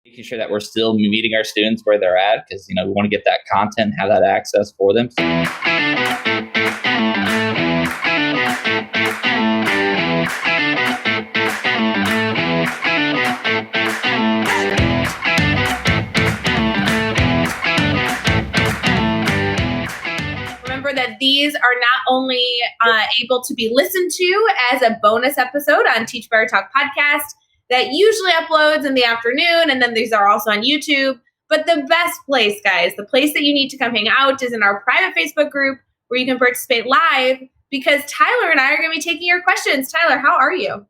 making sure that we're still meeting our students where they're at because, we want to get that content, have that access for them. Remember that these are not only able to be listened to as a bonus episode on Teach Better Talk podcast that usually uploads in the afternoon, and then these are also on YouTube. But the best place, guys, the place that you need to come hang out is in our private Facebook group where you can participate live because Tyler and I are going to be taking your questions. Tyler, how are you?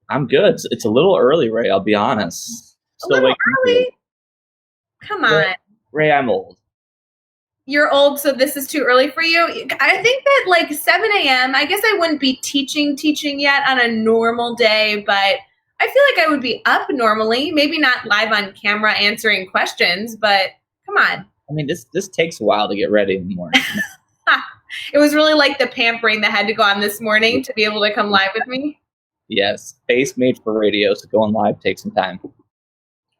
I'm good. It's a little early, Ray, I'll be honest. Still a little early? Come on. Ray, I'm old. You're old, so this is too early for you? I think that like 7 a.m., I guess I wouldn't be teaching yet on a normal day, but I feel like I would be up normally, maybe not live on camera answering questions, but come on. I mean, this takes a while to get ready in the morning. It was really like the pampering that had to go on this morning to be able to come live with me. Yes, face made for radio, so going live takes some time.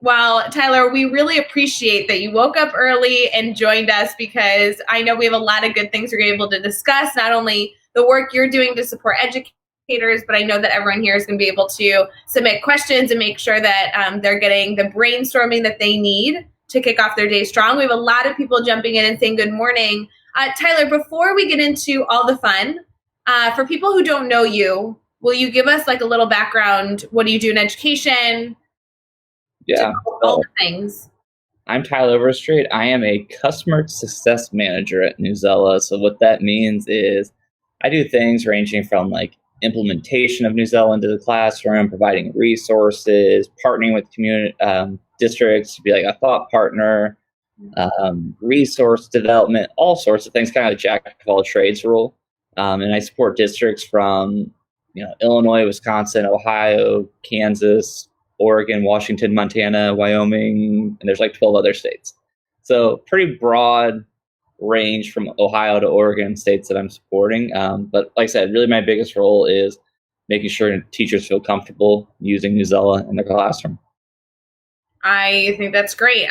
Well, Tyler, we really appreciate that you woke up early and joined us because I know we have a lot of good things we're able to discuss, not only the work you're doing to support educators, but I know that everyone here is going to be able to submit questions and make sure that they're getting the brainstorming that they need to kick off their day strong. We have a lot of people jumping in and saying good morning. Tyler, before we get into all the fun, for people who don't know you, will you give us like a little background? What do you do in education? Yeah. All the things. I'm Tyler Overstreet. I am a customer success manager at Newsella. So what that means is I do things ranging from like implementation of Newsella into the classroom, providing resources, partnering with community districts to be like a thought partner, resource development, all sorts of things, kind of like jack of all trades role. And I support districts from Illinois, Wisconsin, Ohio, Kansas, Oregon, Washington, Montana, Wyoming, and there's like 12 other states. So pretty broad range from Ohio to Oregon states that I'm supporting. But like I said, really my biggest role is making sure teachers feel comfortable using Newsella in their classroom. I think that's great.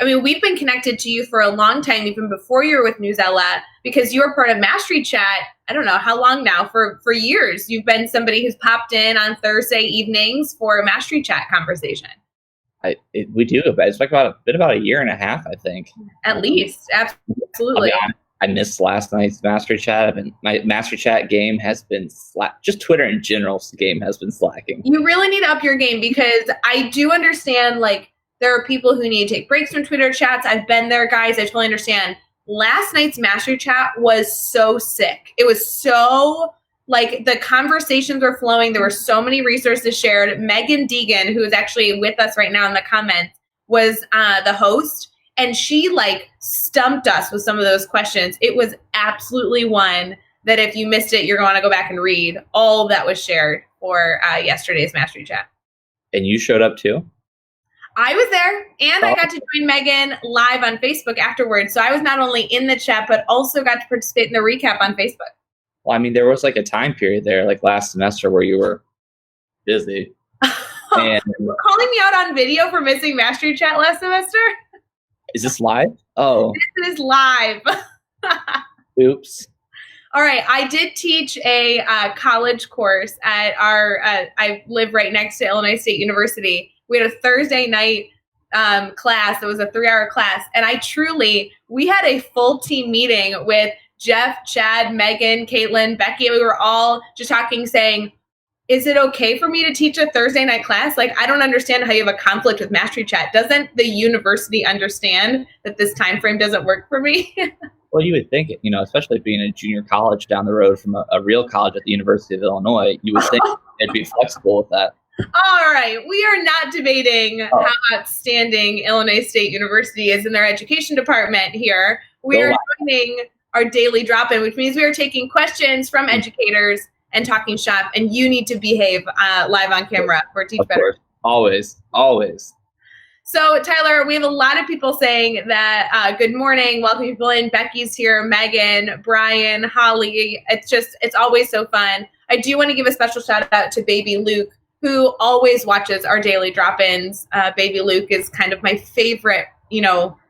We've been connected to you for a long time, even before you were with Newsella, because you were part of Mastery Chat. I don't know how long now, for years. You've been somebody who's popped in on Thursday evenings for a Mastery Chat conversation. We do. It's like about a year and a half, I think. At least. Absolutely. I missed last night's Mastery Chat. My Mastery Chat game has been just Twitter in general game has been slacking. You really need to up your game because I do understand like there are people who need to take breaks from Twitter chats. I've been there, guys. I totally understand. Last night's Mastery Chat was so sick. It was so like the conversations were flowing. There were so many resources shared. Megan Deegan, who is actually with us right now in the comments, was the host. And she like stumped us with some of those questions. It was absolutely one that if you missed it, you're going to go back and read all that was shared for yesterday's Mastery Chat. And you showed up too? I was there, and I got to join Megan live on Facebook afterwards. So I was not only in the chat, but also got to participate in the recap on Facebook. Well, I mean, there was like a time period there, like last semester, where you were busy. And you're calling me out on video for missing Mastery Chat last semester? Is this live? Oh. This is live. Oops. All right. I did teach a college course at I live right next to Illinois State University. We had a Thursday night class. It was a 3-hour class. And we had a full team meeting with Jeff, Chad, Megan, Caitlin, Becky. We were all just talking, saying, is it okay for me to teach a Thursday night class? Like, I don't understand how you have a conflict with Mastery Chat. Doesn't the university understand that this time frame doesn't work for me? Well, you would think, especially being a junior college down the road from a real college at the University of Illinois, you would think it'd be flexible with that. All right. We are not debating how outstanding Illinois State University is in their education department here. We are joining our daily drop-in, which means we are taking questions from educators and talking shop, and you need to behave live on camera for Teach Better. Always. So, Tyler, we have a lot of people saying that good morning, welcome people in. Becky's here, Megan, Brian, Holly. It's always so fun. I do want to give a special shout out to baby Luke, who always watches our daily drop-ins. Baby Luke is kind of my favorite,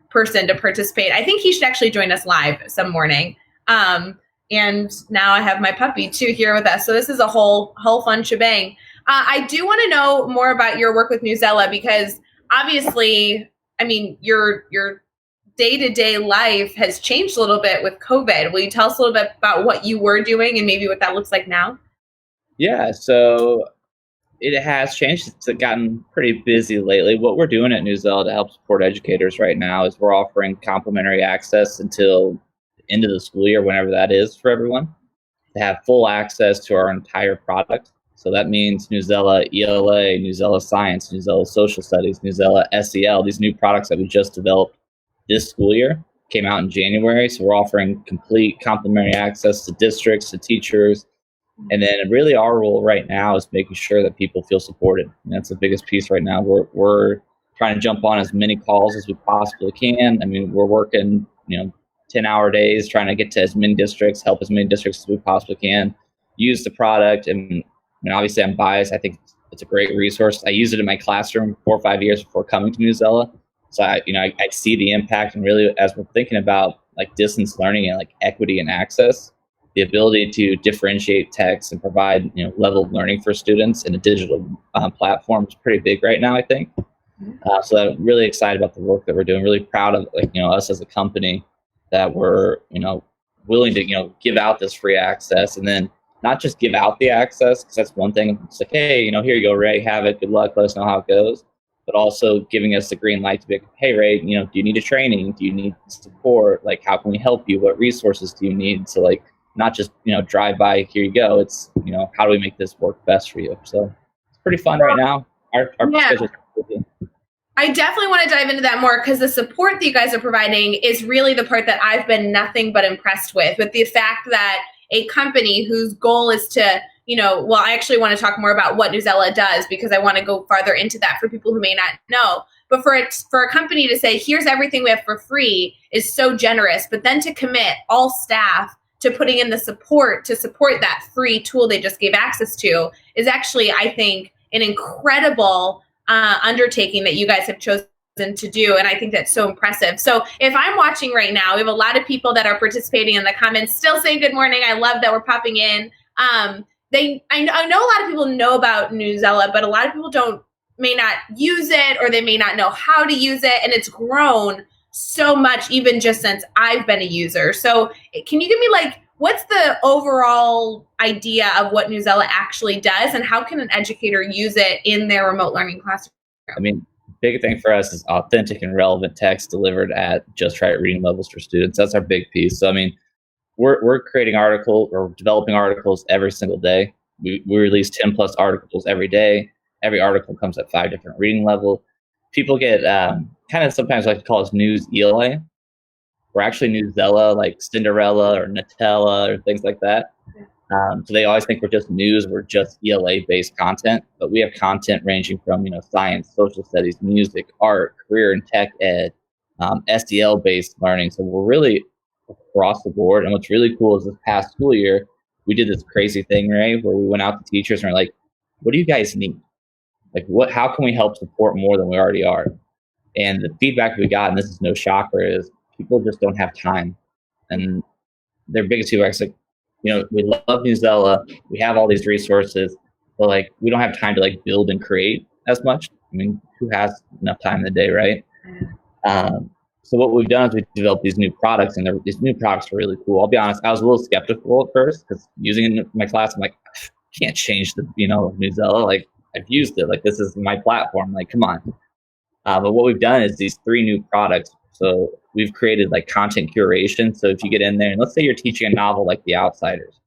person to participate. I think he should actually join us live some morning. And now I have my puppy too here with us. So this is a whole fun shebang. I do want to know more about your work with Newsella, because obviously, I mean, your day-to-day life has changed a little bit with COVID. Will you tell us a little bit about what you were doing and maybe what that looks like now? Yeah, so it has changed. It's gotten pretty busy lately. What we're doing at Newsella to help support educators right now is we're offering complimentary access until the end of the school year, whenever that is for everyone, to have full access to our entire product. So that means Newsella ELA, Newsella Science, Newsella Social Studies, Newsella SEL, these new products that we just developed this school year, came out in January. So we're offering complete complimentary access to districts, to teachers. And then really our role right now is making sure that people feel supported. And that's the biggest piece right now. We're trying to jump on as many calls as we possibly can. I mean, we're working, 10-hour days, trying to get to as many districts, help as many districts as we possibly can, use the product. And obviously I'm biased. I think it's a great resource. I used it in my classroom 4 or 5 years before coming to Newsella. So I see the impact, and really as we're thinking about like distance learning and like equity and access, the ability to differentiate text and provide leveled learning for students in a digital platform is pretty big right now, I think. So I'm really excited about the work that we're doing. Really proud of us as a company that we're willing to give out this free access, and then not just give out the access, because that's one thing. It's like, hey, here you go, Ray, have it. Good luck. Let us know how it goes. But also giving us the green light to be like, hey, Ray, do you need a training? Do you need support? Like, how can we help you? What resources do you need? So like, not just, drive by, here you go. It's, how do we make this work best for you? So it's pretty fun right now. Our schedule's busy. I definitely want to dive into that more, because the support that you guys are providing is really the part that I've been nothing but impressed with the fact that a company whose goal is to, I actually want to talk more about what Newsella does, because I want to go farther into that for people who may not know. But for a company to say, here's everything we have for free is so generous, but then to commit all staff to putting in the support to support that free tool they just gave access to is actually, I think, an incredible undertaking that you guys have chosen to do. And I think that's so impressive. So if I'm watching right now, we have a lot of people that are participating in the comments, still saying good morning. I love that we're popping in. I know a lot of people know about Newsella, but a lot of people may not use it, or they may not know how to use it. And it's grown so much, even just since I've been a user. So can you give me what's the overall idea of what Newsella actually does, and how can an educator use it in their remote learning classroom? I mean, big thing for us is authentic and relevant text delivered at just right reading levels for students. That's our big piece. So, I mean, we're creating articles or developing articles every single day. We release 10 plus articles every day. Every article comes at 5 different reading levels. People get kind of sometimes like to call us news ELA. We're actually Newsella, like Cinderella or Nutella or things like that. So they always think we're just news. We're just ELA-based content, but we have content ranging from science, social studies, music, art, career and tech ed, SEL-based learning. So we're really across the board. And what's really cool is this past school year, we did this crazy thing, right, where we went out to teachers and we're like, what do you guys need? Like, how can we help support more than we already are? And the feedback we got, and this is no shocker, is people just don't have time. And their biggest feedback is like, we love Newsella, we have all these resources, but we don't have time to build and create as much. I mean, who has enough time in the day, right? So what we've done is we've developed these new products, and these new products are really cool. I'll be honest, I was a little skeptical at first, because using it in my class, I'm like, I can't change the Newsella. I've used it. This is my platform. Come on. But what we've done is these 3 new products. So we've created content curation. So if you get in there, and let's say you're teaching a novel like The Outsiders,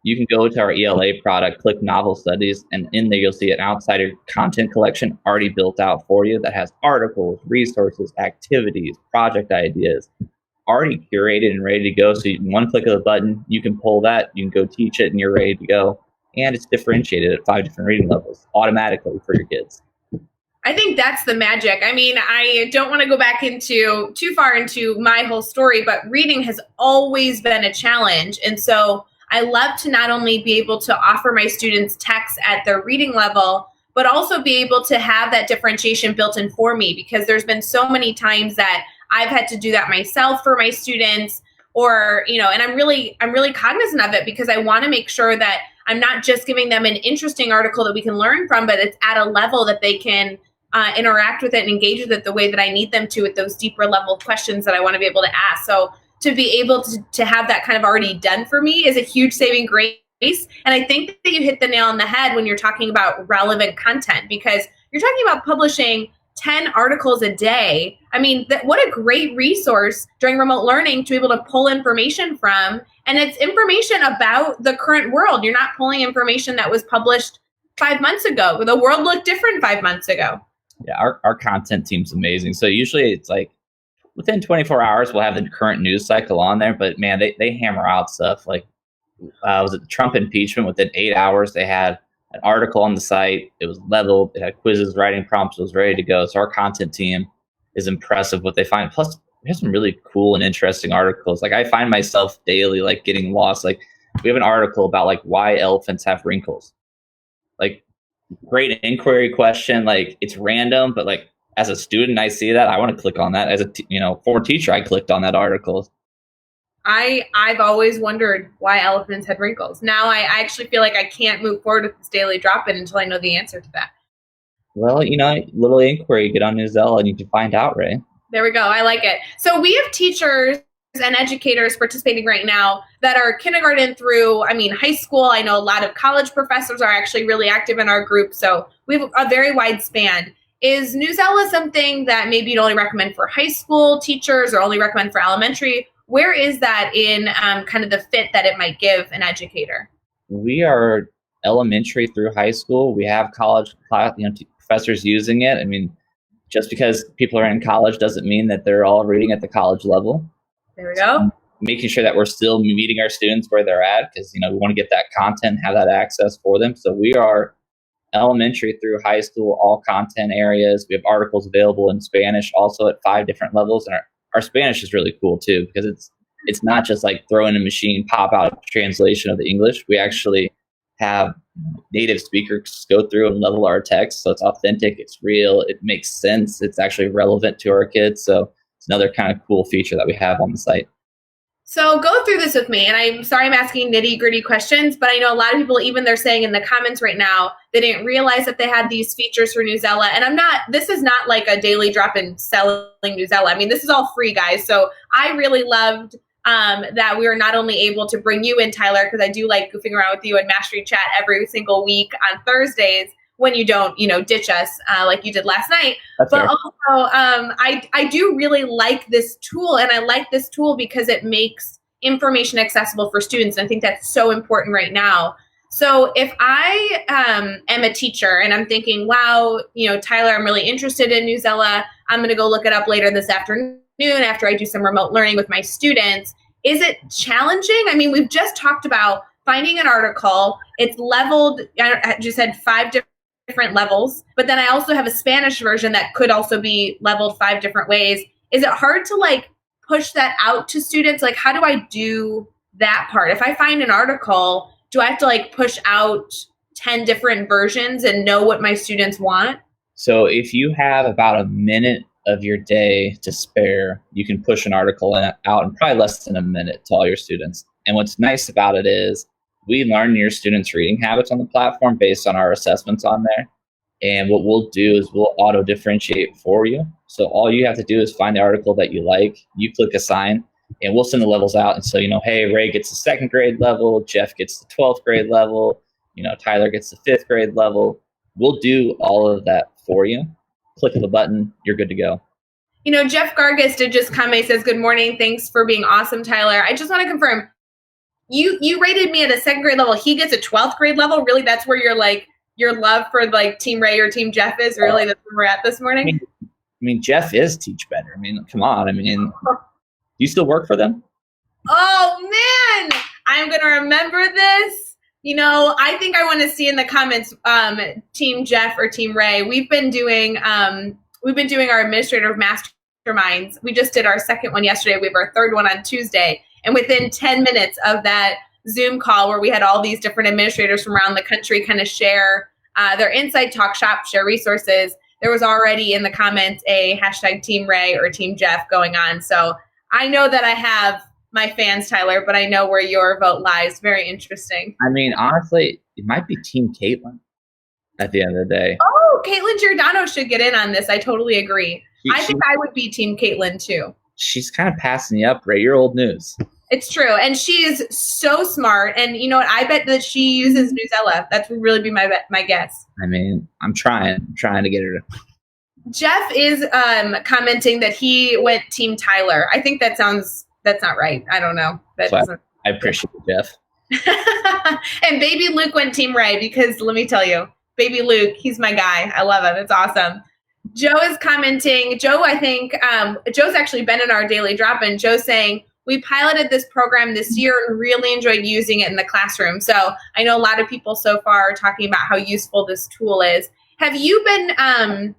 you can go to our ELA product, click Novel Studies, and in there you'll see an Outsider content collection already built out for you that has articles, resources, activities, project ideas, already curated and ready to go. So you can one click of the button, you can pull that, you can go teach it, and you're ready to go. And it's differentiated at 5 different reading levels automatically for your kids. I think that's the magic. I mean, I don't want to go back too far into my whole story, but reading has always been a challenge. And so I love to not only be able to offer my students text at their reading level, but also be able to have that differentiation built in for me, because there's been so many times that I've had to do that myself for my students, or, and I'm really cognizant of it, because I want to make sure that I'm not just giving them an interesting article that we can learn from, but it's at a level that they can interact with it and engage with it the way that I need them to, with those deeper level questions that I want to be able to ask. So to be able to have that kind of already done for me is a huge saving grace. And I think that you hit the nail on the head when you're talking about relevant content, because you're talking about publishing 10 articles a day. I mean, what a great resource during remote learning to be able to pull information from. And it's information about the current world. You're not pulling information that was published 5 months ago. The world looked different 5 months ago. Yeah, our content team's amazing. So usually it's like within 24 hours, we'll have the current news cycle on there. But man, they hammer out stuff like, was it the Trump impeachment? Within 8 hours, they had an article on the site. It was leveled. It had quizzes, writing prompts. It was ready to go. So our content team is impressive what they find. Plus, we have some really cool and interesting articles. Like I find myself daily like getting lost. Like we have an article about like why elephants have wrinkles. Like great inquiry question. Like it's random, but like as a student, I see that I want to click on that. As a former teacher, I clicked on that article. I've always wondered why elephants had wrinkles. Now I actually feel like I can't move forward with this daily drop-in until I know the answer to that. Well, little inquiry, get on Newsella and you can find out, Ray. There we go. I like it. So we have teachers and educators participating right now that are kindergarten through, high school. I know a lot of college professors are actually really active in our group. So we have a very wide span. Is Newsella something that maybe you'd only recommend for high school teachers or only recommend for elementary? Where is that in kind of the fit that it might give an educator? We are elementary through high school. We have college professors using it. I mean, just because people are in college doesn't mean that they're all reading at the college level. There we go. Making sure that we're still meeting our students where they're at, because we want to get that content, have that access for them. So we are elementary through high school, all content areas. We have articles available in Spanish also at 5 different levels. And our Spanish is really cool too, because it's not just like throw in a machine, pop out a translation of the English. We actually have native speakers go through and level our text. So it's authentic, it's real, it makes sense. It's actually relevant to our kids. So it's another kind of cool feature that we have on the site. So go through this with me, and I'm sorry I'm asking nitty-gritty questions, but I know a lot of people, even they're saying in the comments right now, they didn't realize that they had these features for Newsella. And this is not like a daily drop-in selling Newsella. This is all free, guys. So I really loved that we were not only able to bring you in, Tyler, because I do like goofing around with you in Mastery Chat every single week on Thursdays when you don't, ditch us like you did last night. That's but fair. Also, I do really like this tool, and I like this tool because it makes information accessible for students. And I think that's so important right now. So if I am a teacher and I'm thinking, wow, Tyler, I'm really interested in Newsella. I'm going to go look it up later this afternoon after I do some remote learning with my students. Is it challenging? We've just talked about finding an article. It's leveled, I just had 5 different levels, but then I also have a Spanish version that could also be leveled 5 different ways. Is it hard to push that out to students? How do I do that part? If I find an article, do I have to push out 10 different versions and know what my students want? So if you have about a minute of your day to spare, you can push an article out in probably less than a minute to all your students. And what's nice about it is we learn your students' reading habits on the platform based on our assessments on there. And what we'll do is we'll auto differentiate for you. So all you have to do is find the article that you like, you click assign, and we'll send the levels out. And so, hey, Ray gets the 2nd grade level, Jeff gets the 12th grade level, Tyler gets the 5th grade level. We'll do all of that for you. Click of the button, you're good to go. Jeff Gargis did just come. He says, good morning. Thanks for being awesome, Tyler. I just want to confirm, you rated me at a 2nd grade level. He gets a 12th grade level. Really? That's where your love for Team Ray or Team Jeff is? Really? That's where we're at this morning? Jeff is Teach Better. Come on. Do you still work for them? Oh, man. I'm going to remember this. I think I want to see in the comments, Team Jeff or Team Ray. We've been doing our administrative masterminds. We just did our 2nd one yesterday. We have our 3rd one on Tuesday. And within 10 minutes of that Zoom call where we had all these different administrators from around the country kind of share their Insight Talk Shop, share resources. There was already in the comments a hashtag Team Ray or Team Jeff going on. So I know that I have my fans, Tyler, but I know where your vote lies. Very interesting. I mean, honestly, it might be Team Caitlin at the end of the day. Oh, Caitlin Giordano should get in on this. I totally agree. I think I would be Team Caitlin too. She's kind of passing you up, Ray. You're old news. It's true. And she is so smart. And you know what? I bet that she uses Newsella. That would really be my guess. I mean, I'm trying to get her to. Jeff is commenting that he went Team Tyler. I think that's not right. I don't know. I appreciate it, Jeff. And baby Luke went Team Ray because let me tell you, baby Luke, he's my guy. I love him. It's awesome. Joe is commenting. Joe, I think Joe's actually been in our daily drop-in. Joe's saying, we piloted this program this year and really enjoyed using it in the classroom. So I know a lot of people so far are talking about how useful this tool is. Have you been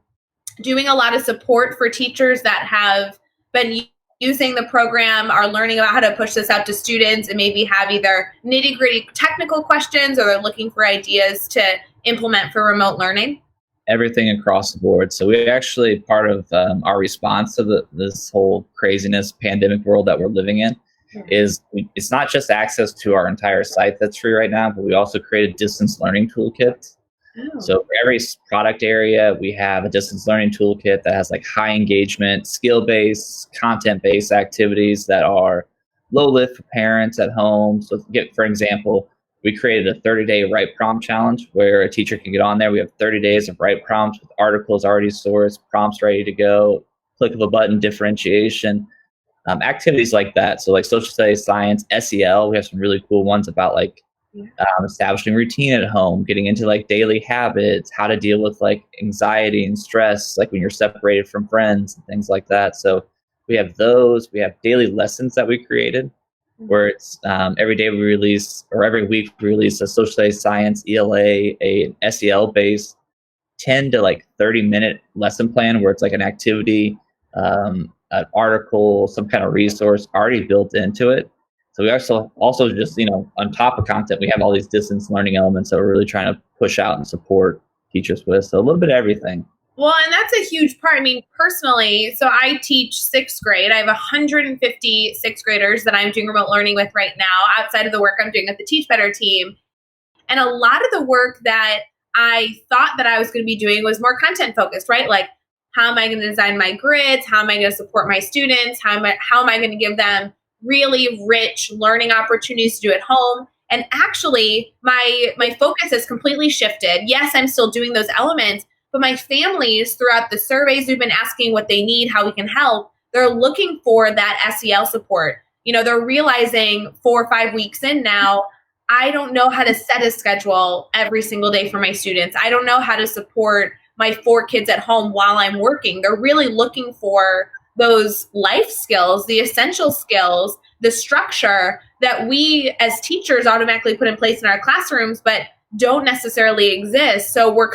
doing a lot of support for teachers that have been using the program, are learning about how to push this out to students and maybe have either nitty-gritty technical questions or they're looking for ideas to implement for remote learning? Everything across the board. So we actually, part of our response to this whole craziness pandemic world that we're living in is it's not just access to our entire site that's free right now, but we also created distance learning toolkits. Oh. So for every product area, we have a distance learning toolkit that has like high engagement, skill-based, content-based activities that are low lift for parents at home. So for example, we created a 30-day write prompt challenge where a teacher can get on there. We have 30 days of write prompts with articles already sourced, prompts ready to go, click of a button, differentiation, activities like that. So like social studies, science, SEL, we have some really cool ones about like establishing routine at home, getting into like daily habits, how to deal with like anxiety and stress, like when you're separated from friends and things like that. So we have those. We have daily lessons that we created where it's every day we release, or every week we release a social studies, science, ELA, a SEL based 10 to like 30-minute lesson plan where it's like an activity, an article, some kind of resource already built into it. So we also just, on top of content, we have all these distance learning elements that we're really trying to push out and support teachers with. So a little bit of everything. Well, and that's a huge part. I mean, personally, so I teach sixth grade. I have 150 sixth graders that I'm doing remote learning with right now outside of the work I'm doing with the Teach Better team. And a lot of the work that I thought that I was going to be doing was more content focused, right? Like, how am I going to design my grids? How am I going to support my students? How am I going to give them really rich learning opportunities to do at home? And actually, my focus has completely shifted. Yes, I'm still doing those elements, but my families, throughout the surveys, we've been asking what they need, how we can help. They're looking for that SEL support. They're realizing 4 or 5 weeks in now, I don't know how to set a schedule every single day for my students. I don't know how to support my 4 kids at home while I'm working. They're really looking for those life skills, the essential skills, the structure that we as teachers automatically put in place in our classrooms, but don't necessarily exist. So we're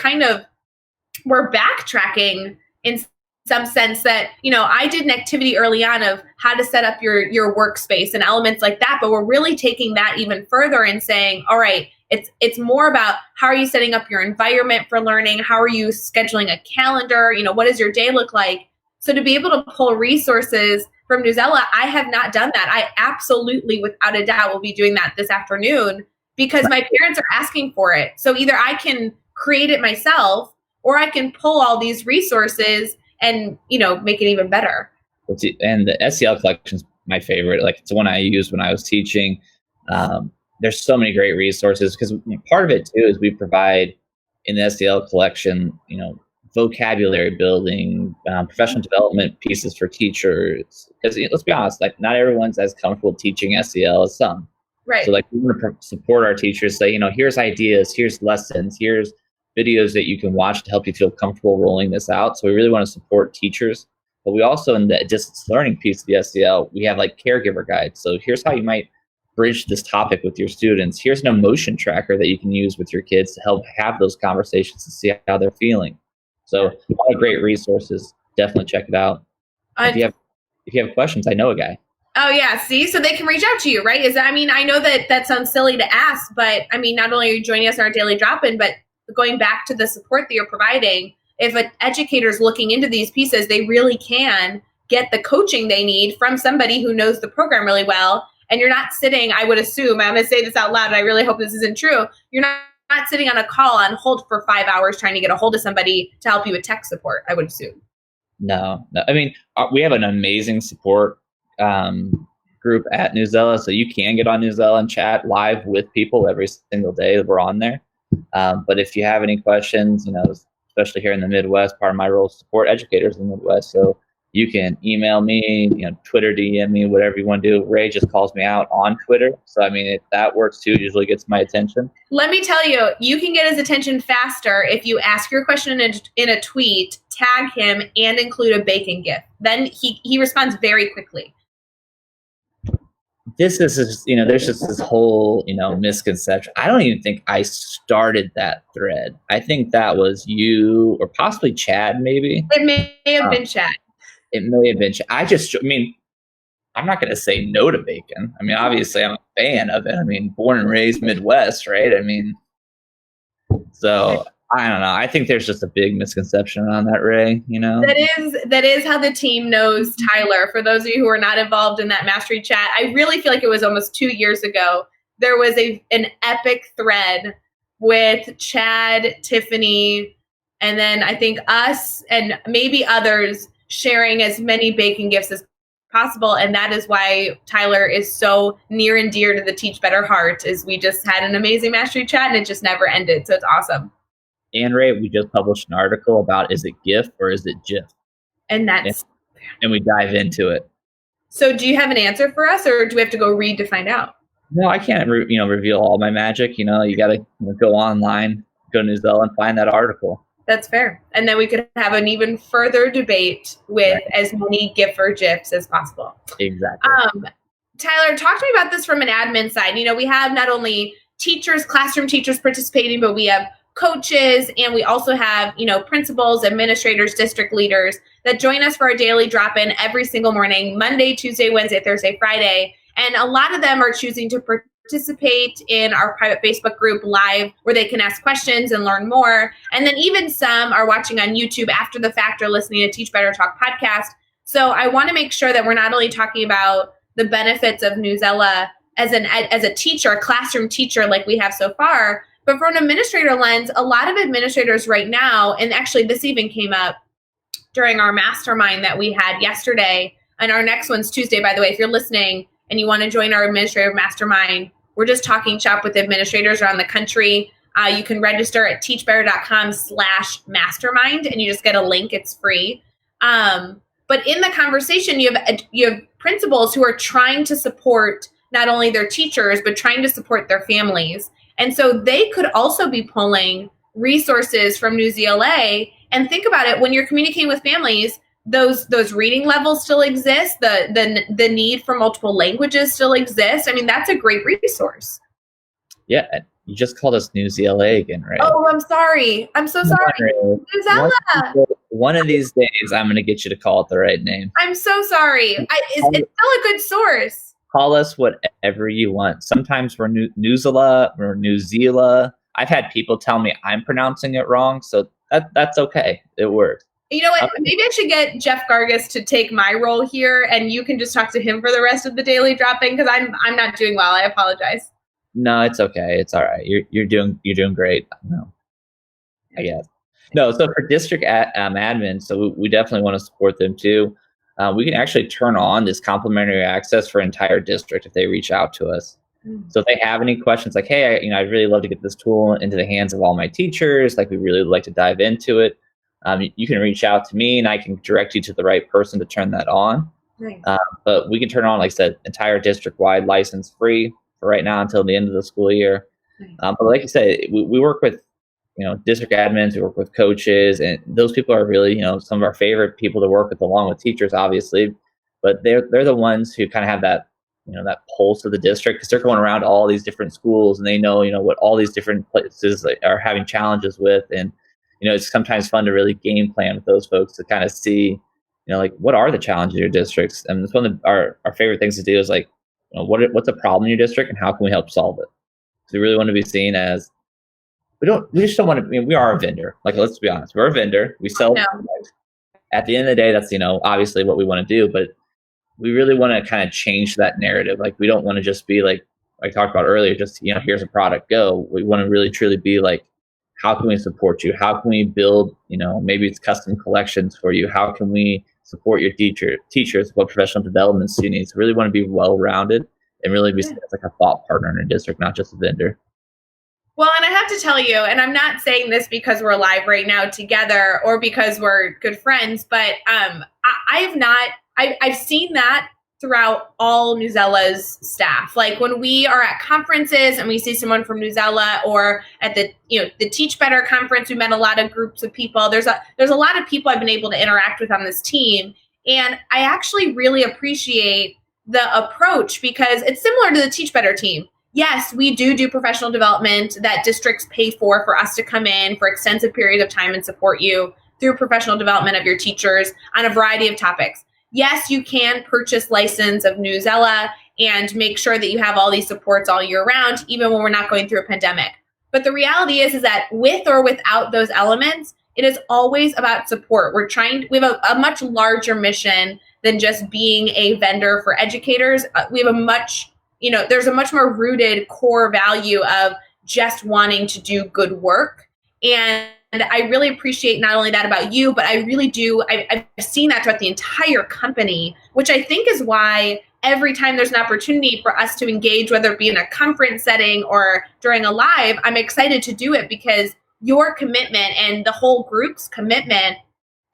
backtracking in some sense that, I did an activity early on of how to set up your workspace and elements like that, but we're really taking that even further and saying, all right, it's more about how are you setting up your environment for learning? How are you scheduling a calendar? What does your day look like? So to be able to pull resources from Newsella, I have not done that. I absolutely, without a doubt, will be doing that this afternoon because my parents are asking for it. So either I can create it myself or I can pull all these resources and, make it even better. And the SEL collection is my favorite. Like, it's the one I used when I was teaching. There's so many great resources because part of it too is we provide in the SEL collection, vocabulary building, professional development pieces for teachers. Because let's be honest, like not everyone's as comfortable teaching SEL as some. Right. So like we want to support our teachers. Say, here's ideas, here's lessons, here's videos that you can watch to help you feel comfortable rolling this out. So we really want to support teachers. But we also, in the distance learning piece of the SEL, we have like caregiver guides. So here's how you might bridge this topic with your students. Here's an emotion tracker that you can use with your kids to help have those conversations and see how they're feeling. So a lot of great resources. Definitely check it out. If you have questions, I know a guy. Oh yeah, see, so they can reach out to you, right? I know that sounds silly to ask, but not only are you joining us in our daily drop-in, but going back to the support that you're providing, if an educator is looking into these pieces, they really can get the coaching they need from somebody who knows the program really well. And you're not sitting, I would assume, I'm going to say this out loud, and I really hope this isn't true, you're not sitting on a call on hold for 5 hours trying to get a hold of somebody to help you with tech support, I would assume. No. I mean, we have an amazing support group at Newsella, so you can get on Newsella and chat live with people every single day that we're on there. But if you have any questions, especially here in the Midwest, part of my role is support educators in the Midwest. So you can email me, Twitter DM me, whatever you want to do. Ray just calls me out on Twitter. So, I mean, if that works too, usually gets my attention. Let me tell you, you can get his attention faster if you ask your question in a tweet, tag him, and include a bacon gift. Then he responds very quickly. This is just, there's just this whole, misconception. I don't even think I started that thread. I think that was you or possibly Chad, maybe. It may have been Chad. It may have been. I'm not going to say no to bacon. I mean, obviously, I'm a fan of it. I mean, born and raised Midwest, right? I mean, so I don't know. I think there's just a big misconception on that, Ray. That is how the team knows Tyler. For those of you who are not involved in that mastery chat, I really feel like it was almost 2 years ago. There was an epic thread with Chad, Tiffany, and then I think us and maybe others sharing as many bacon gifts as possible. And that is why Tyler is so near and dear to the Teach Better heart, is we just had an amazing mastery chat and it just never ended. So it's awesome. And Ray, we just published an article about, is it GIF or is it GIF? And we dive into it. So do you have an answer for us, or do we have to go read to find out? No, I can't reveal all my magic. You got to go online, go to Newsella and find that article. That's fair. And then we could have an even further debate with as many GIF or GIFs as possible. Exactly. Tyler, talk to me about this from an admin side. We have not only teachers, classroom teachers participating, but we have coaches, and we also have, principals, administrators, district leaders that join us for our daily drop-in every single morning, Monday, Tuesday, Wednesday, Thursday, Friday. And a lot of them are choosing to participate in our private Facebook group live, where they can ask questions and learn more. And then even some are watching on YouTube after the fact or listening to Teach Better Talk podcast. So I want to make sure that we're not only talking about the benefits of Newsella as a teacher, a classroom teacher like we have so far, but from an administrator lens, a lot of administrators right now, and actually this even came up during our mastermind that we had yesterday, and our next one's Tuesday, by the way. If you're listening and you want to join our administrative mastermind, we're just talking shop with administrators around the country. You can register at teachbetter.com/mastermind, and you just get a link. It's free. But in the conversation, you have principals who are trying to support not only their teachers, but trying to support their families. And so they could also be pulling resources from Newsella. And think about it, when you're communicating with families, those reading levels still exist. The need for multiple languages still exists. I mean, that's a great resource. Yeah, you just called us Newsella again, right? Oh, I'm sorry. I'm so sorry. Newsella. One of these days, I'm going to get you to call it the right name. I'm so sorry. It's still a good source. Call us whatever you want. Sometimes we're Newsella or Newsella. I've had people tell me I'm pronouncing it wrong, so that's okay. It works. You know what? Maybe I should get Jeff Gargas to take my role here, and you can just talk to him for the rest of the daily drop-in, because I'm not doing well. I apologize. No, it's okay. It's all right. You're doing great. No, I guess. No, so for district admins, so we definitely want to support them too. We can actually turn on this complimentary access for entire district if they reach out to us. So if they have any questions like, hey, I'd really love to get this tool into the hands of all my teachers, like we really like to dive into it, you can reach out to me and I can direct you to the right person to turn that on. Nice. But we can turn on, like I said, entire district-wide license free for right now until the end of the school year. Nice. But like I said, we work with district admins, we work with coaches, and those people are really, some of our favorite people to work with, along with teachers, obviously. But they're the ones who kind of have that, that pulse of the district, because they're going around to all these different schools and they know, what all these different places are having challenges with. And, it's sometimes fun to really game plan with those folks to kind of see, like, what are the challenges of your districts? And it's one of our favorite things to do is like, what's a problem in your district and how can we help solve it? So we really want to be seen as, we just don't want to, I mean, we are a vendor. Like, let's be honest, we're a vendor. We sell. No. At the end of the day, that's, obviously what we want to do, but we really want to kind of change that narrative. Like, we don't want to just be like I talked about earlier, just, here's a product, go. We want to really truly be like, how can we support you? How can we build, maybe it's custom collections for you? How can we support your teachers, what professional developments you need? So really want to be well-rounded and really be seen as like a thought partner in a district, not just a vendor. Well, and I have to tell you, and I'm not saying this because we're live right now together or because we're good friends, but I've seen that throughout all Newsella's staff. Like when we are at conferences and we see someone from Newsella, or at the Teach Better conference, we met a lot of groups of people. There's a lot of people I've been able to interact with on this team. And I actually really appreciate the approach because it's similar to the Teach Better team. Yes, we do professional development that districts pay for us to come in for extensive periods of time and support you through professional development of your teachers on a variety of topics. Yes, you can purchase license of Newsella and make sure that you have all these supports all year round, even when we're not going through a pandemic. But the reality is that with or without those elements, it is always about support. We have a much larger mission than just being a vendor for educators. We have there's a much more rooted core value of just wanting to do good work. And I really appreciate not only that about you, but I really do. I've seen that throughout the entire company, which I think is why every time there's an opportunity for us to engage, whether it be in a conference setting or during a live, I'm excited to do it because your commitment and the whole group's commitment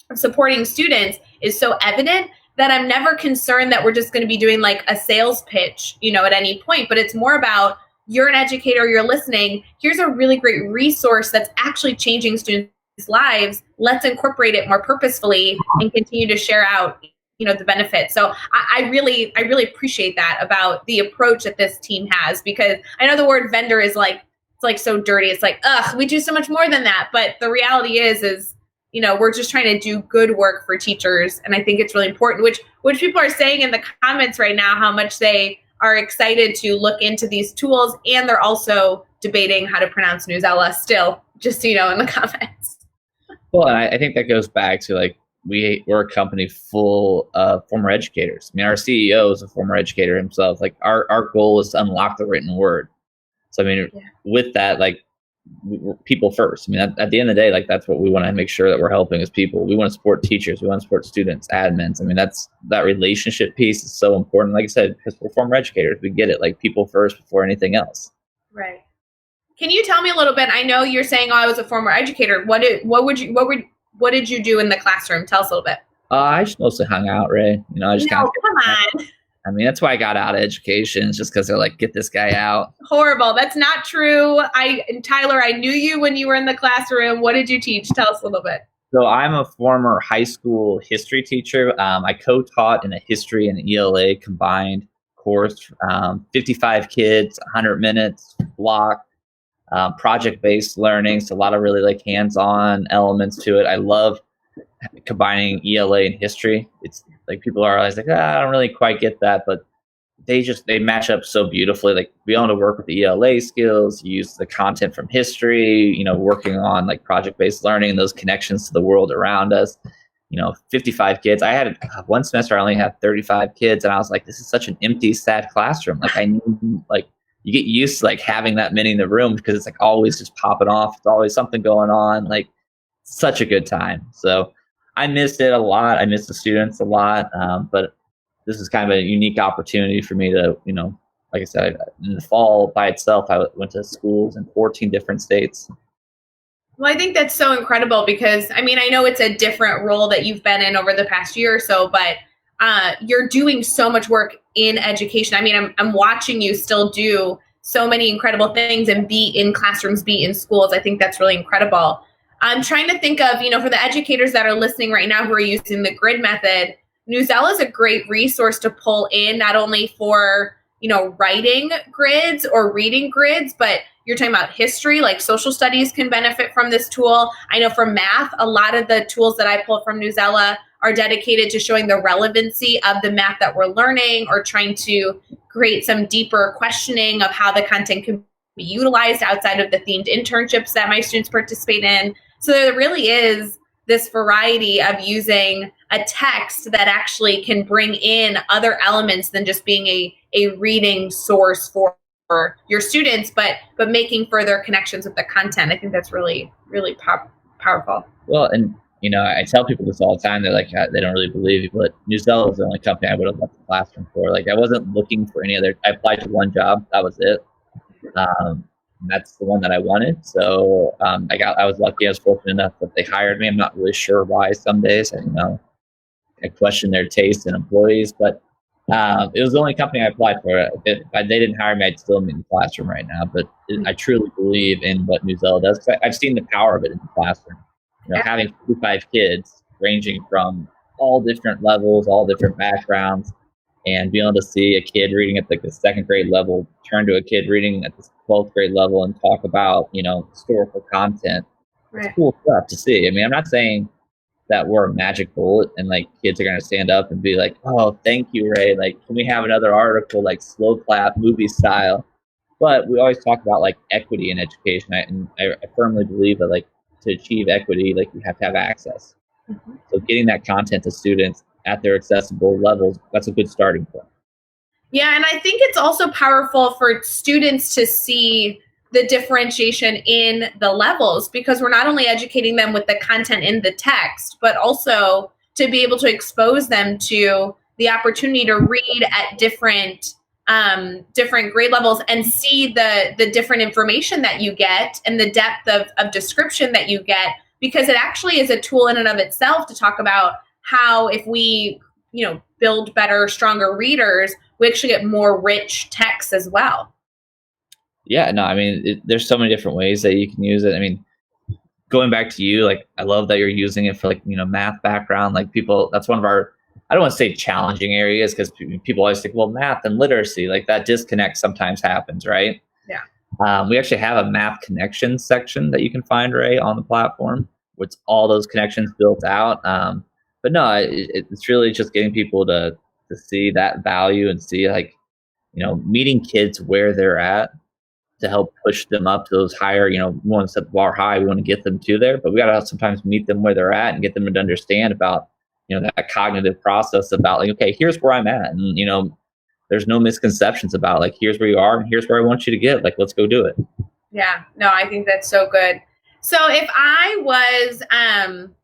of supporting students is so evident that I'm never concerned that we're just going to be doing like a sales pitch, at any point. But it's more about, you're an educator, you're listening. Here's a really great resource that's actually changing students' lives. Let's incorporate it more purposefully and continue to share out, the benefits. So I really appreciate that about the approach that this team has, because I know the word vendor is like, it's like so dirty. It's like, we do so much more than that. But the reality is, we're just trying to do good work for teachers. And I think it's really important, which people are saying in the comments right now, how much they are excited to look into these tools. And they're also debating how to pronounce Newsella still, just, in the comments. Well, and I think that goes back to like, we're a company full of former educators. I mean, our CEO is a former educator himself. Like our goal is to unlock the written word. So, I mean, with that, like, people first. I mean, at the end of the day, like, that's what we want to make sure that we're helping as people. We want to support teachers. We want to support students, admins. I mean, that relationship piece is so important. Like I said, because we're former educators, we get it. Like, people first before anything else. Right. Can you tell me a little bit? I know you're saying, I was a former educator. What did you do in the classroom? Tell us a little bit. I just mostly hung out, Ray. I just come on. I mean, that's why I got out of education. It's just because they're like, get this guy out. Horrible. That's not true. Tyler, I knew you when you were in the classroom. What did you teach? Tell us a little bit. So I'm a former high school history teacher. I co-taught in a history and ELA combined course. 55 kids, 100 minutes block, project-based learning. So a lot of really like hands-on elements to it. I love combining ELA and history. It's like people are always like, I don't really quite get that, but they match up so beautifully. Like, be able to work with the ELA skills, use the content from history, working on like project-based learning and those connections to the world around us. 55 kids. I had one semester, I only had 35 kids, and I was like, this is such an empty, sad classroom. Like, I knew, like, you get used to like having that many in the room because it's like always just popping off. It's always something going on. Like, such a good time. So I missed it a lot. I missed the students a lot. But this is kind of a unique opportunity for me to, like I said, in the fall by itself, I went to schools in 14 different states. Well, I think that's so incredible because, I mean, I know it's a different role that you've been in over the past year or so, but you're doing so much work in education. I mean, I'm watching you still do so many incredible things and be in classrooms, be in schools. I think that's really incredible. I'm trying to think of, for the educators that are listening right now who are using the grid method, Newsella is a great resource to pull in, not only for, writing grids or reading grids, but you're talking about history, like social studies can benefit from this tool. I know for math, a lot of the tools that I pull from Newsella are dedicated to showing the relevancy of the math that we're learning or trying to create some deeper questioning of how the content can be utilized outside of the themed internships that my students participate in. So there really is this variety of using a text that actually can bring in other elements than just being a reading source for your students, but making further connections with the content. I think that's really, really powerful. Well, and I tell people this all the time. They're like, they don't really believe it, but Newsella was the only company I would have left the classroom for. Like, I wasn't looking for any other. I applied to one job. That was it. That's the one that I wanted. So I was lucky. I was fortunate enough that they hired me. I'm not really sure why. Some days, I question their taste in employees, but it was the only company I applied for. If they didn't hire me, I'd still be in the classroom right now. But I truly believe in what Newsella does. I've seen the power of it in the classroom. Having 55 kids ranging from all different levels, all different backgrounds, and being able to see a kid reading at like the second grade level turn to a kid reading at the 12th grade level and talk about, historical content. Right. It's cool stuff to see. I mean, I'm not saying that we're a magic bullet and like kids are going to stand up and be like, oh, thank you, Ray. Like, can we have another article, like slow clap movie style? But we always talk about like equity in education. I firmly believe that like to achieve equity, like you have to have access. Mm-hmm. So getting that content to students at their accessible levels, that's a good starting point. Yeah, and I think it's also powerful for students to see the differentiation in the levels, because we're not only educating them with the content in the text, but also to be able to expose them to the opportunity to read at different grade levels and see the different information that you get and the depth of description that you get, because it actually is a tool in and of itself to talk about how if we, build better, stronger readers, we actually get more rich text as well. Yeah, no, I mean, there's so many different ways that you can use it. I mean, going back to you, like, I love that you're using it for like, math background. Like people, that's one of our, I don't want to say challenging areas, because people always think, well, math and literacy, like that disconnect sometimes happens, right? Yeah. We actually have a math connections section that you can find, Ray, on the platform with all those connections built out. But no, it's really just getting people to see that value and see like, meeting kids where they're at to help push them up to those higher, we want to set the bar high. We want to get them to there, but we got to sometimes meet them where they're at and get them to understand about, that cognitive process about like, okay, here's where I'm at. And, there's no misconceptions about like, here's where you are and here's where I want you to get. Like, let's go do it. Yeah, no, I think that's so good. So if I was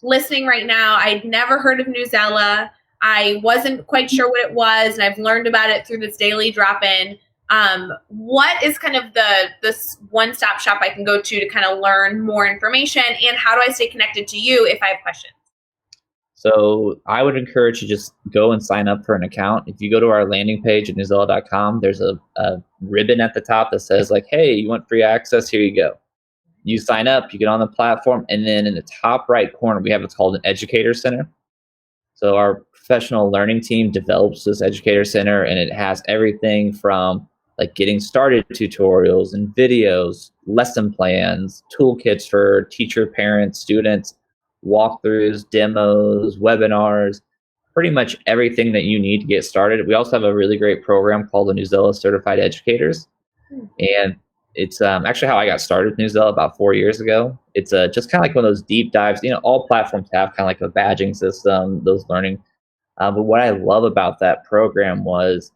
listening right now, I'd never heard of Newsella. I wasn't quite sure what it was, and I've learned about it through this daily drop-in. What is kind of this one-stop shop I can go to kind of learn more information, and how do I stay connected to you if I have questions? So I would encourage you just go and sign up for an account. If you go to our landing page at newsella.com, there's a ribbon at the top that says like, hey, you want free access? Here you go. You sign up, you get on the platform, and then in the top right corner, we have what's called an educator center. So our professional learning team develops this educator center, and it has everything from like getting started tutorials and videos, lesson plans, toolkits for teacher, parents, students, walkthroughs, demos, webinars, pretty much everything that you need to get started. We also have a really great program called the Newsella Certified Educators. And it's actually how I got started with Newsella about 4 years ago. It's just kind of like one of those deep dives. All platforms have kind of like a badging system, those learning. But what I love about that program was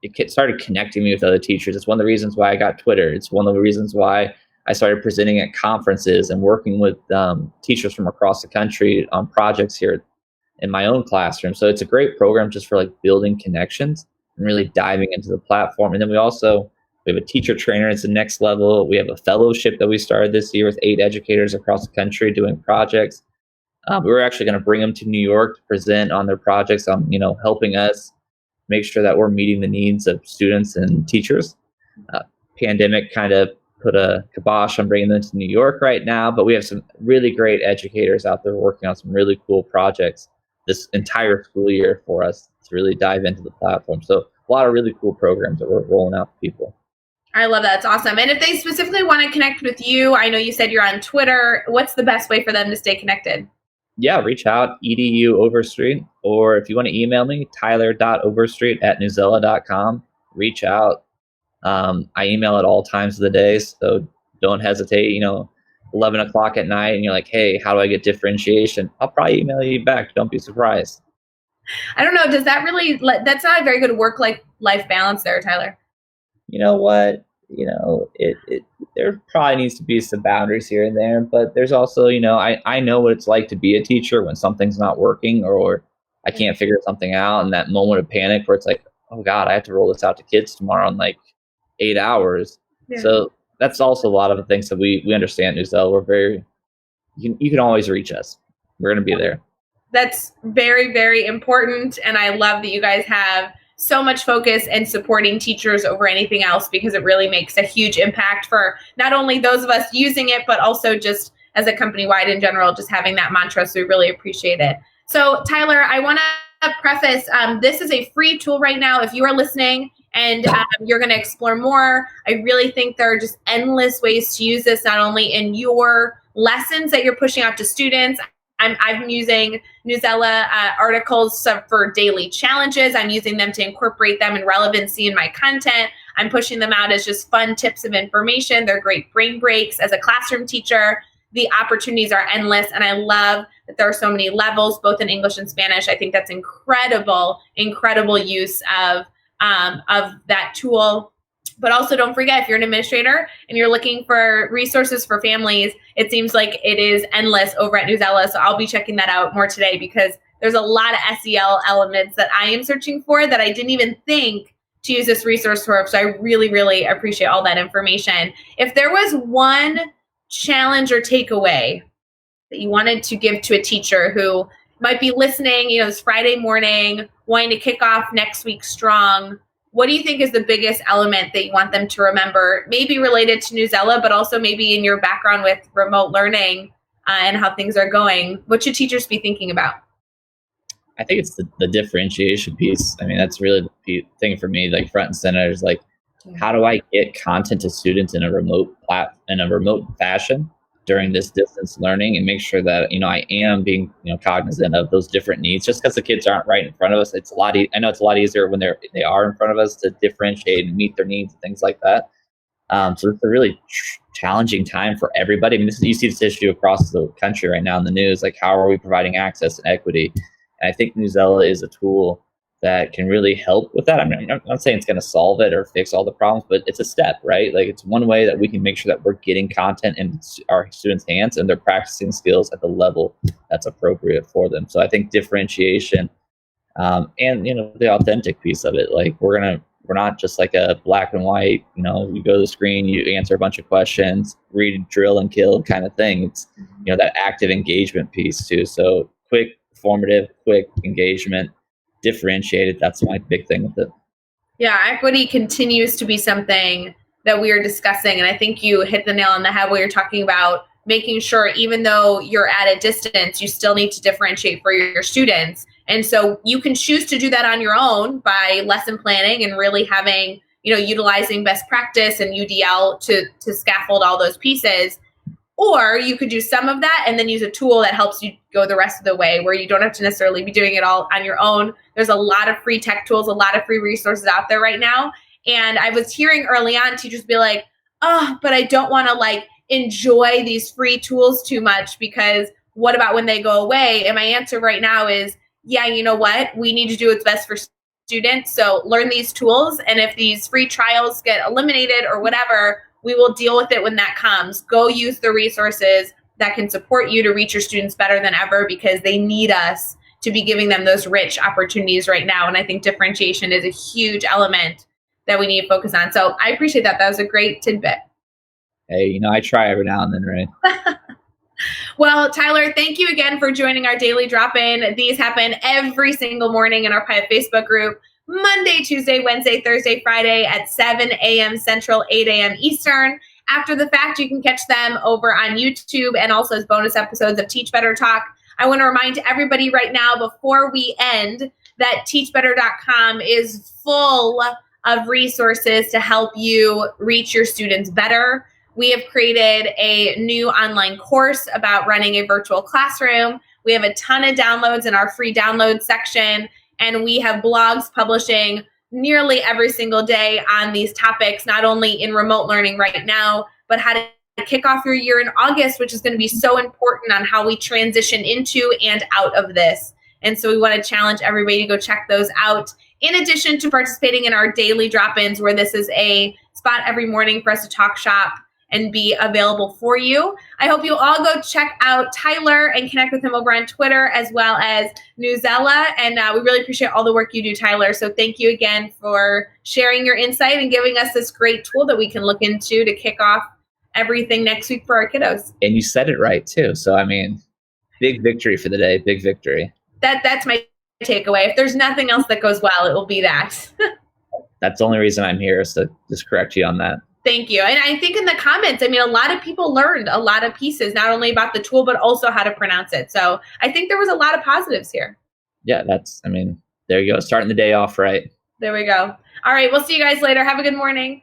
it started connecting me with other teachers. It's one of the reasons why I got Twitter. It's one of the reasons why I started presenting at conferences and working with teachers from across the country on projects here in my own classroom. So it's a great program just for like building connections and really diving into the platform. And then we have a teacher trainer. It's the next level. We have a fellowship that we started this year with 8 educators across the country doing projects. We're actually going to bring them to New York to present on their projects on, helping us make sure that we're meeting the needs of students and teachers. Pandemic kind of put a kibosh on bringing them to New York right now, but we have some really great educators out there working on some really cool projects this entire school year for us to really dive into the platform. So a lot of really cool programs that we're rolling out to people. I love that. It's awesome. And if they specifically want to connect with you, I know you said you're on Twitter. What's the best way for them to stay connected? Yeah, reach out, EDU Overstreet, or if you want to email me, tyler.overstreet@newsella.com. Reach out. I email at all times of the day, so don't hesitate. 11 o'clock at night, and you're like, "Hey, how do I get differentiation?" I'll probably email you back. Don't be surprised. I don't know. Does that really, that's not a very good life balance there, Tyler. You know what? It there probably needs to be some boundaries here and there, but there's also, I know what it's like to be a teacher when something's not working, or I can't figure something out, and that moment of panic where it's like, oh God, I have to roll this out to kids tomorrow in like 8 hours. Yeah. So that's also a lot of the things that we understand, Nuzella. We're very, you can always reach us. We're going to be there. That's very, very important. And I love that you guys have so much focus and supporting teachers over anything else, because it really makes a huge impact for not only those of us using it, but also just as a company wide in general, just having that mantra. So we really appreciate it. So Tyler, I want to preface, this is a free tool right now. If you are listening and you're going to explore more, I really think there are just endless ways to use this, not only in your lessons that you're pushing out to students. I'm using Nuzella articles for daily challenges. I'm using them to incorporate them in relevancy in my content. I'm pushing them out as just fun tips of information. They're great brain breaks. As a classroom teacher, the opportunities are endless. And I love that there are so many levels, both in English and Spanish. I think that's incredible use of that tool. But also don't forget, if you're an administrator and you're looking for resources for families, it seems like it is endless over at Nuzella. So I'll be checking that out more today, because there's a lot of SEL elements that I am searching for that I didn't even think to use this resource for. So I really, really appreciate all that information. If there was one challenge or takeaway that you wanted to give to a teacher who might be listening, this Friday morning, wanting to kick off next week strong, what do you think is the biggest element that you want them to remember, maybe related to Nuzella, but also maybe in your background with remote learning and how things are going? What should teachers be thinking about? I think it's the differentiation piece. I mean, that's really the thing for me, like front and center is like, how do I get content to students in a remote fashion during this distance learning, and make sure that, I am being, cognizant of those different needs. Just because the kids aren't right in front of us, it's a lot. I know it's a lot easier when they are in front of us to differentiate and meet their needs and things like that. So it's a really challenging time for everybody. I mean, you see this issue across the country right now in the news. Like, how are we providing access and equity? And I think Nuzella is a tool that can really help with that. I mean, I'm not saying it's going to solve it or fix all the problems, but it's a step, right? Like, it's one way that we can make sure that we're getting content in our students' hands and they're practicing skills at the level that's appropriate for them. So I think differentiation and, the authentic piece of it, like we're not just like a black and white, you go to the screen, you answer a bunch of questions, read, drill and kill kind of thing. It's, that active engagement piece too. So quick, formative, quick engagement, differentiated. That's my big thing with it. Yeah, equity continues to be something that we are discussing. And I think you hit the nail on the head where you're talking about making sure, even though you're at a distance, you still need to differentiate for your students. And so you can choose to do that on your own by lesson planning and really having, utilizing best practice and UDL to scaffold all those pieces. Or you could do some of that and then use a tool that helps you go the rest of the way, where you don't have to necessarily be doing it all on your own. There's a lot of free tech tools, a lot of free resources out there right now. And I was hearing early on teachers be like, oh, but I don't want to enjoy these free tools too much, because what about when they go away? And my answer right now is, yeah, you know what? We need to do what's best for students. So learn these tools. And if these free trials get eliminated or whatever, we will deal with it when that comes. Go use the resources that can support you to reach your students better than ever, because they need us to be giving them those rich opportunities right now. And I think differentiation is a huge element that we need to focus on. So I appreciate that. That was a great tidbit. Hey, I try every now and then, right? Well, Tyler, thank you again for joining our daily drop-in. These happen every single morning in our private Facebook group. Monday, Tuesday, Wednesday, Thursday, Friday at 7 a.m. Central, 8 a.m. Eastern. After the fact, you can catch them over on YouTube and also as bonus episodes of Teach Better Talk. I want to remind everybody right now before we end that teachbetter.com is full of resources to help you reach your students better. We have created a new online course about running a virtual classroom. We have a ton of downloads in our free download section. And we have blogs publishing nearly every single day on these topics, not only in remote learning right now, but how to kick off your year in August, which is going to be so important on how we transition into and out of this. And so we want to challenge everybody to go check those out, in addition to participating in our daily drop-ins, where this is a spot every morning for us to talk shop and be available for you. I hope you all go check out Tyler and connect with him over on Twitter, as well as Newsella. And we really appreciate all the work you do, Tyler. So thank you again for sharing your insight and giving us this great tool that we can look into to kick off everything next week for our kiddos. And you said it right too. So, I mean, big victory for the day, big victory. That's my takeaway. If there's nothing else that goes well, it will be that. That's the only reason I'm here, is to just correct you on that. Thank you. And I think in the comments, I mean, a lot of people learned a lot of pieces, not only about the tool, but also how to pronounce it. So I think there was a lot of positives here. Yeah, there you go. Starting the day off right. There we go. All right. We'll see you guys later. Have a good morning.